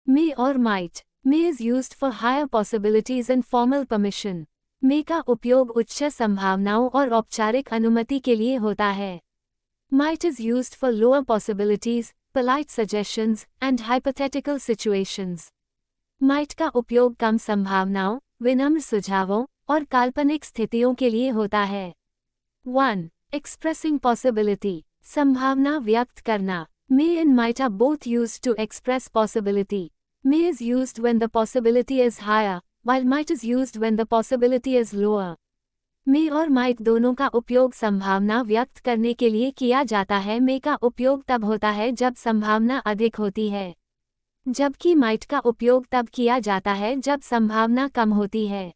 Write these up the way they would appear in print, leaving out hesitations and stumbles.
May or might. May is used for higher possibilities and formal permission. May का उपयोग उच्च संभावनाओं और औपचारिक अनुमति के लिए होता है. Might is used for lower possibilities, polite suggestions, and hypothetical situations. Might का उपयोग कम संभावनाओं, विनम्र सुझावों और काल्पनिक स्थितियों के लिए होता है. 1. Expressing possibility. संभावना व्यक्त करना. May and might are both used to express possibility. May is used when the possibility is higher, while might is used when the possibility is lower. May और might दोनों का उपयोग संभावना व्यक्त करने के लिए किया जाता है. May का उपयोग तब होता है जब संभावना अधिक होती है, जबकि might का उपयोग तब किया जाता है जब संभावना कम होती है.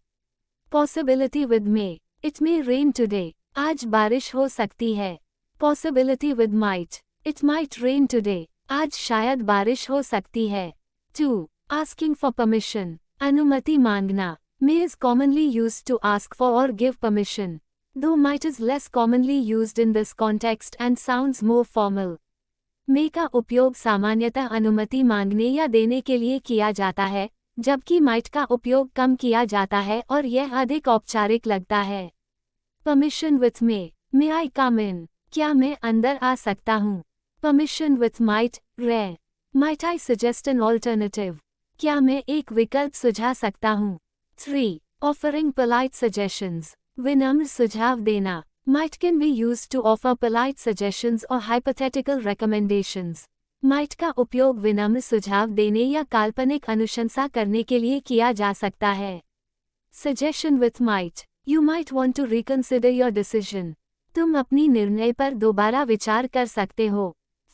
Possibility with May. It may rain today. आज बारिश हो सकती है. Possibility with might. It might rain today. आज शायद बारिश हो सकती है. 2. Asking for permission. अनुमति मांगना. May is commonly used to ask for or give permission, though might is less commonly used in this context and sounds more formal. May का उपयोग सामान्यतः अनुमति मांगने या देने के लिए किया जाता है, जबकि might का उपयोग कम किया जाता है और यह अधिक औपचारिक लगता है. Permission with May. May I come in? क्या मैं अंदर आ सकता हूँ? Permission with might, rare. Might I suggest an alternative? क्या मैं एक विकल्प सुझा सकता हूँ? 3. Offering polite suggestions. विनम्र सुझाव देना. Might can be used to offer polite suggestions or hypothetical recommendations. Might का उपयोग विनम्र सुझाव देने या काल्पनिक अनुशंसा करने के लिए किया जा सकता है. Suggestion with might. You might want to reconsider your decision. तुम अपनी निर्णय पर दोबारा विचार कर सकते हो.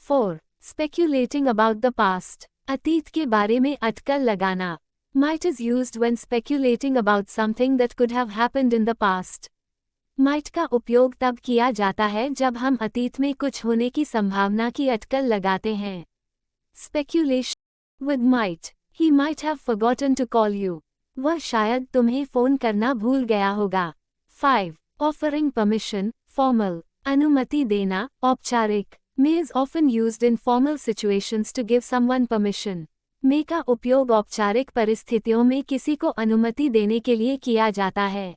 4. Speculating about the past. अतीत के बारे में अटकल लगाना. Might is used when speculating about something that could have happened in the past. Might का उपयोग तब किया जाता है जब हम अतीत में कुछ होने की संभावना की अटकल लगाते हैं. Speculation with might. He might have forgotten to call you. वह शायद तुम्हें फोन करना भूल गया होगा. 5. Offering permission, formal. अनुमति देना, औपचारिक. May is often used in formal situations to give someone permission. May का उपयोग औपचारिक परिस्थितियों में किसी को अनुमति देने के लिए किया जाता है.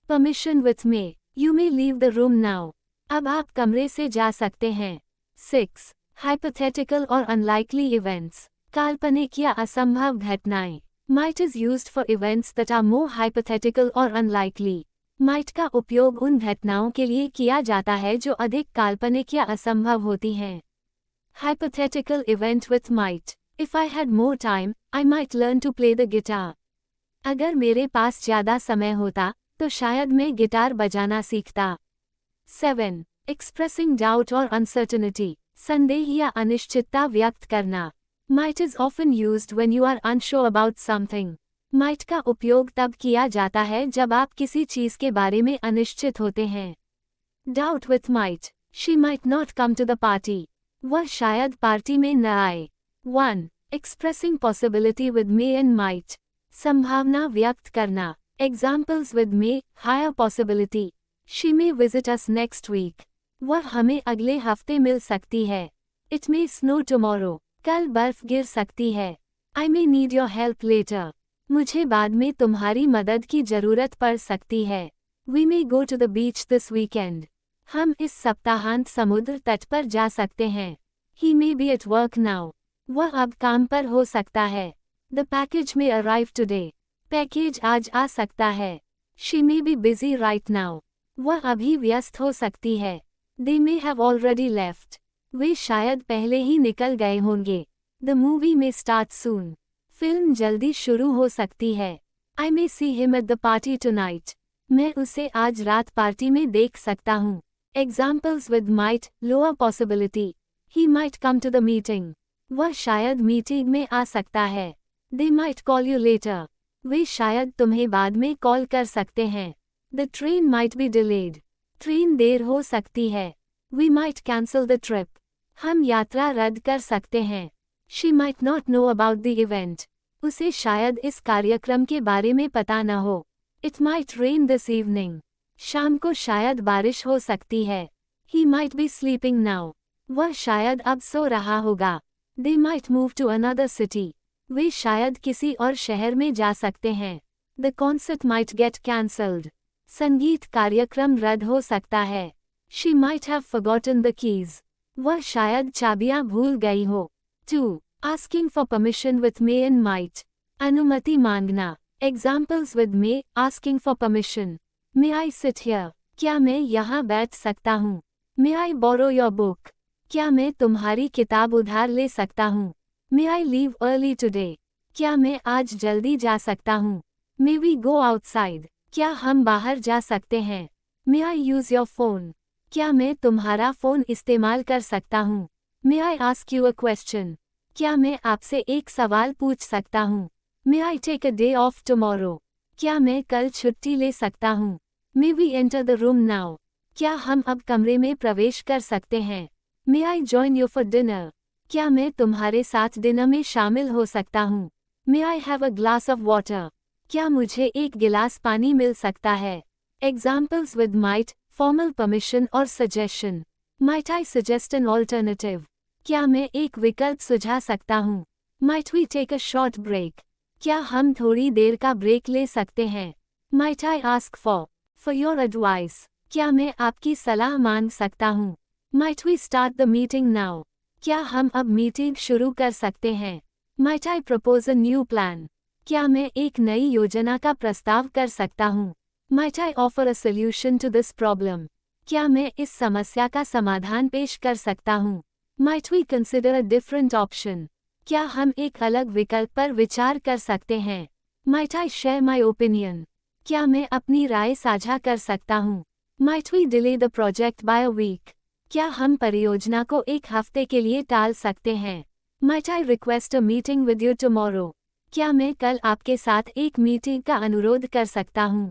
Permission with May. You may leave the room now. अब आप कमरे से जा सकते हैं. 6. Hypothetical or unlikely events. काल्पनिक या असंभव घटनाएं. Might is used for events that are more hypothetical or unlikely. Might का उपयोग उन घटनाओं के लिए किया जाता है जो अधिक काल्पनिक या असंभव होती हैं. Hypothetical event with might. If I had more time, I might learn to play the guitar. अगर मेरे पास ज़्यादा समय होता, तो शायद मैं गिटार बजाना सीखता. 7. Expressing doubt or uncertainty. संदेह या अनिश्चितता व्यक्त करना. Might is often used when you are unsure about something. Might का उपयोग तब किया जाता है जब आप किसी चीज़ के बारे में अनिश्चित होते हैं. Doubt with might. She might not come to the party. वह शायद पार्टी में न आए. 1. Expressing possibility with may and might. संभावना व्यक्त करना. Examples with may, higher possibility. She may visit us next week. वह हमें अगले हफ्ते मिल सकती है. It may snow tomorrow. कल बर्फ गिर सकती है. I may need your help later. मुझे बाद में तुम्हारी मदद की जरूरत पड़ सकती है. We may go to the beach this weekend. हम इस सप्ताहांत समुद्र तट पर जा सकते हैं. He may be at work now. वह अब काम पर हो सकता है. The package may arrive today. Package आज आ सकता है. She may be busy right now. वह अभी व्यस्त हो सकती है. They may have already left. वे शायद पहले ही निकल गए होंगे. The movie may start soon. Film जल्दी शुरू हो सकती है. I may see him at the party tonight. मैं उसे आज रात पार्टी में देख सकता हूँ. Examples with might, lower possibility. He might come to the meeting. वह शायद मीटिंग में आ सकता है. They might call you later. वे शायद तुम्हें बाद में कॉल कर सकते हैं. The train might be delayed. Train देर हो सकती है. We might cancel the trip. हम यात्रा रद्द कर सकते हैं. She might not know about the event. उसे शायद इस कार्यक्रम के बारे में पता न हो. It might rain this evening. शाम को शायद बारिश हो सकती है. He might be sleeping now. वह शायद अब सो रहा होगा. They might move to another city. वे शायद किसी और शहर में जा सकते हैं। The concert might get cancelled. संगीत कार्यक्रम रद्द हो सकता है। She might have forgotten the keys. वह शायद चाबियां भूल गई हो। 2. Asking for permission with may and might. अनुमति मांगना। Examples with may, asking for permission. May I sit here? क्या मैं यहाँ बैठ सकता हूँ? May I borrow your book? क्या मैं तुम्हारी किताब उधार ले सकता हूँ? May I leave early today? क्या मैं आज जल्दी जा सकता हूँ? May we go outside? क्या हम बाहर जा सकते हैं? May I use your phone? क्या मैं तुम्हारा फोन इस्तेमाल कर सकता हूँ? May I ask you a question? क्या मैं आपसे एक सवाल पूछ सकता हूँ? May I take a day off tomorrow? क्या मैं कल छुट्टी ले सकता हूँ? May we enter the room now? क्या हम अब कमरे में प्रवेश कर सकते हैं? May I join you for dinner? क्या मैं तुम्हारे साथ डिनर में शामिल हो सकता हूँ? May I have a glass of water? क्या मुझे एक गिलास पानी मिल सकता है? Examples with might, formal permission और suggestion. Might I suggest an alternative? क्या मैं एक विकल्प सुझा सकता हूँ? Might we take a short break? क्या हम थोड़ी देर का ब्रेक ले सकते हैं? Might I ask for your advice? क्या मैं आपकी सलाह मांग सकता हूँ? Might we start the meeting now? क्या हम अब मीटिंग शुरू कर सकते हैं? Might I propose a new plan? क्या मैं एक नई योजना का प्रस्ताव कर सकता हूँ? Might I offer a solution to this problem? क्या मैं इस समस्या का समाधान पेश कर सकता हूँ? Might we consider a different option? क्या हम एक अलग विकल्प पर विचार कर सकते हैं? Might I share my opinion? क्या मैं अपनी राय साझा कर सकता हूँ? Might we delay the project by a week? क्या हम परियोजना को एक हफ्ते के लिए टाल सकते हैं? Might I request a meeting with you tomorrow? क्या मैं कल आपके साथ एक मीटिंग का अनुरोध कर सकता हूँ?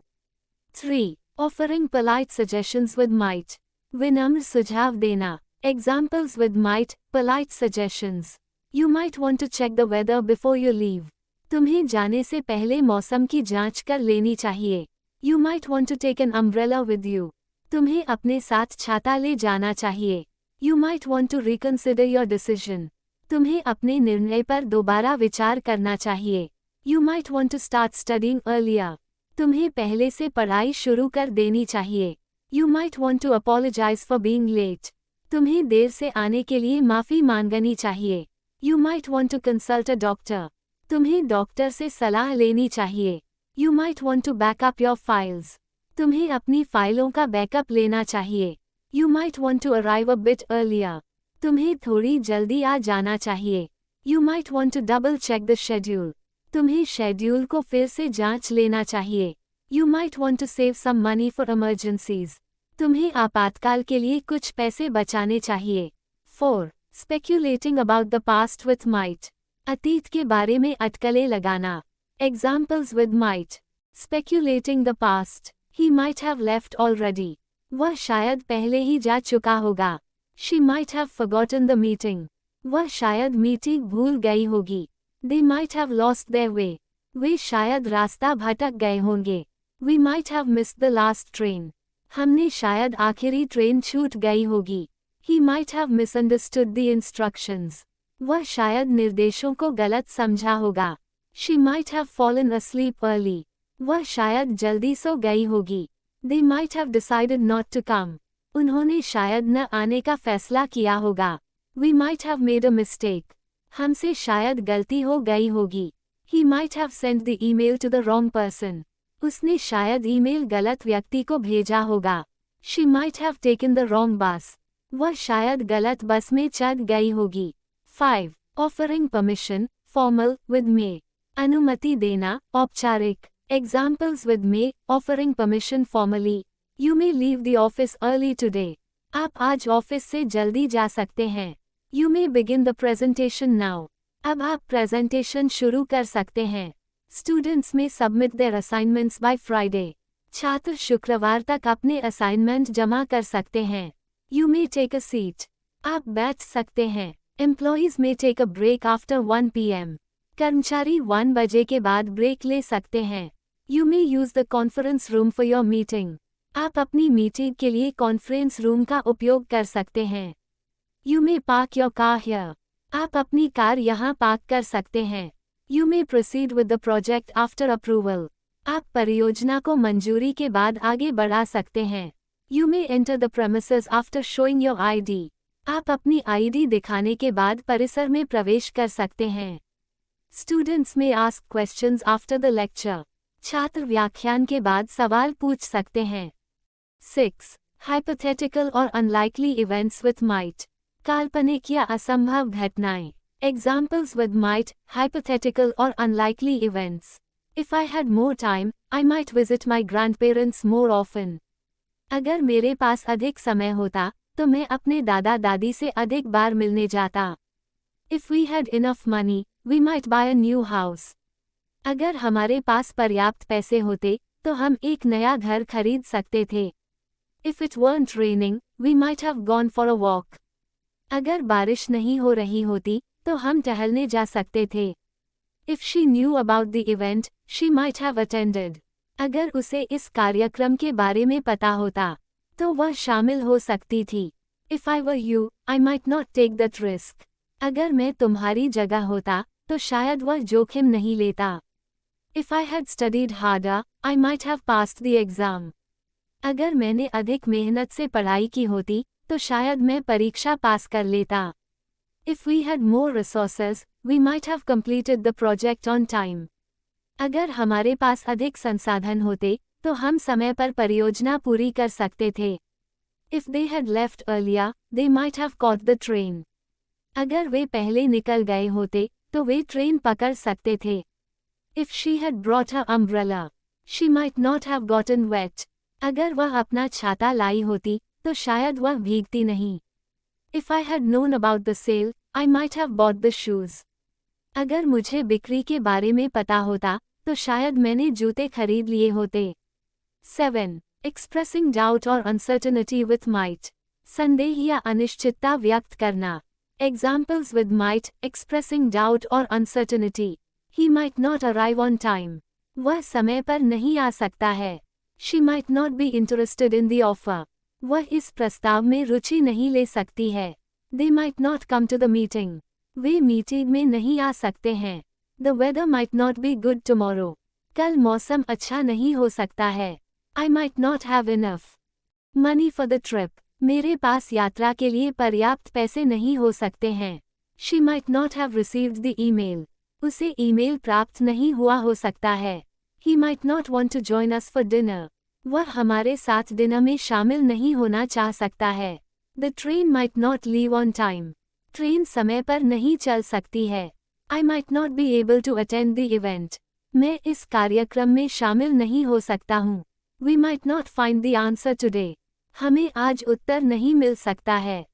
3. Offering polite suggestions with might. विनम्र सुझाव देना। Examples with might, polite suggestions. You might want to check the weather before you leave? तुम्हें जाने से पहले मौसम की जांच कर लेनी चाहिए। You might want to take an umbrella with you? तुम्हें अपने साथ छाता ले जाना चाहिए। You might want to reconsider your decision? तुम्हें अपने निर्णय पर दोबारा विचार करना चाहिए। You might want to start studying earlier? तुम्हें पहले से पढ़ाई शुरू कर देनी चाहिए। You might want to apologise for being late? तुम्हें देर से आने के लिए माफ़ी मांगनी चाहिए। You might want to consult a doctor? तुम्हें डॉक्टर से सलाह लेनी चाहिए। You might want to backup your files? तुम्हें अपनी फाइलों का बैकअप लेना चाहिए। You might want to arrive a bit earlier? तुम्हें थोड़ी जल्दी आ जाना चाहिए। You might want to double check the schedule? तुम्हें शेड्यूल को फिर से जांच लेना चाहिए। You might want to save some money for emergencies? तुम्हें आपातकाल के लिए कुछ पैसे बचाने चाहिए। 4. Speculating about the past with might. अतीत के बारे में अटकलें लगाना। Examples with might. Speculating the past. He might have left already? वह शायद पहले ही जा चुका होगा। She might have forgotten the meeting? वह शायद मीटिंग भूल गई होगी। They might have lost their way? वे शायद रास्ता भटक गए होंगे। We might have missed the last train? हमने शायद आखिरी ट्रेन छूट गई होगी। He might have misunderstood the instructions? वह शायद निर्देशों को गलत समझा होगा। She might have fallen asleep early? वह शायद जल्दी सो गई होगी। They might have decided not to come? उन्होंने शायद न आने का फैसला किया होगा। We might have made a mistake? हमसे शायद गलती हो गई होगी। He might have sent the email to the wrong person? उसने शायद ईमेल गलत व्यक्ति को भेजा होगा। She might have taken the wrong बस? वह शायद गलत बस में चढ़ गई होगी। 5. Offering permission, formal, with may. अनुमति देना, औपचारिक। Examples with may, offering permission formally. You may leave the office early today? आप आज ऑफिस से जल्दी जा सकते हैं। You may begin the presentation now? अब आप प्रेजेंटेशन शुरू कर सकते हैं। Students may submit their assignments by Friday? छात्र शुक्रवार तक अपने असाइनमेंट जमा कर सकते हैं। यू मे टेक अ सीट? आप बैठ सकते हैं। Employees may take a break after 1 PM? कर्मचारी 1 बजे के बाद ब्रेक ले सकते हैं। You may use the conference room for your meeting? आप अपनी मीटिंग के लिए कॉन्फ्रेंस रूम का उपयोग कर सकते हैं। You may park your car here? आप अपनी कार यहाँ पार्क कर सकते हैं। You may proceed with the project after approval. आप परियोजना को मंजूरी के बाद आगे बढ़ा सकते हैं. You may enter the premises after showing your ID. आप अपनी ID दिखाने के बाद परिसर में प्रवेश कर सकते हैं. Students may ask questions after the lecture. छात्र व्याख्यान के बाद सवाल पूछ सकते हैं. 6. Hypothetical or unlikely events with might. काल्पनिक या असंभव घटनाएं. Examples with might, hypothetical or unlikely events. If I had more time, I might visit my grandparents more often. अगर मेरे पास अधिक समय होता, तो मैं अपने दादा दादी से अधिक बार मिलने जाता. If we had enough money, we might buy a new house. अगर हमारे पास पर्याप्त पैसे होते, तो हम एक नया घर खरीद सकते थे. If it weren't raining, we might have gone for a walk. अगर बारिश नहीं हो रही होती, तो हम टहलने जा सकते थे. If she knew about the event, she might have attended. अगर उसे इस कार्यक्रम के बारे में पता होता, तो वह शामिल हो सकती थी. If I were you, I might not take that risk. अगर मैं तुम्हारी जगह होता, तो शायद वह जोखिम नहीं लेता. If I had studied harder, I might have passed the exam. अगर मैंने अधिक मेहनत से पढ़ाई की होती, तो शायद मैं परीक्षा पास कर लेता. If we had more resources, we might have completed the project on time. अगर हमारे पास अधिक संसाधन होते, तो हम समय पर परियोजना पूरी कर सकते थे. If they had left earlier, they might have caught the train. अगर वे पहले निकल गए होते, तो वे ट्रेन पकड़ सकते थे. If she had brought her umbrella, she might not have gotten wet. अगर वह अपना छाता लाई होती, तो शायद वह भीगती नहीं. If I had known about the sale, I might have bought the shoes. अगर मुझे बिक्री के बारे में पता होता, तो शायद मैंने जूते खरीद लिए होते. 7. Expressing doubt or uncertainty with might. संदेह या अनिश्चितता व्यक्त करना. Examples with might, expressing doubt or uncertainty. He might not arrive on time. वह समय पर नहीं आ सकता है. She might not be interested in the offer. वह इस प्रस्ताव में रुचि नहीं ले सकती है. They might not come to the meeting. Way meeting में नहीं आ सकते हैं. The weather might not be good tomorrow. कल मौसम अच्छा नहीं हो सकता है. I might not have enough money for the trip. मेरे पास यात्रा के लिए पर्याप्त पैसे नहीं हो सकते हैं. She might not have received the email. उसे ईमेल प्राप्त नहीं हुआ हो सकता है. He might not want to join us for dinner. वह हमारे साथ डिनर में शामिल नहीं होना चाह सकता है. The train might not leave on time. Train समय पर नहीं चल सकती है. I might not be able to attend the event. मैं इस कार्यक्रम में शामिल नहीं हो सकता हूँ. We might not find the answer today. हमें आज उत्तर नहीं मिल सकता है.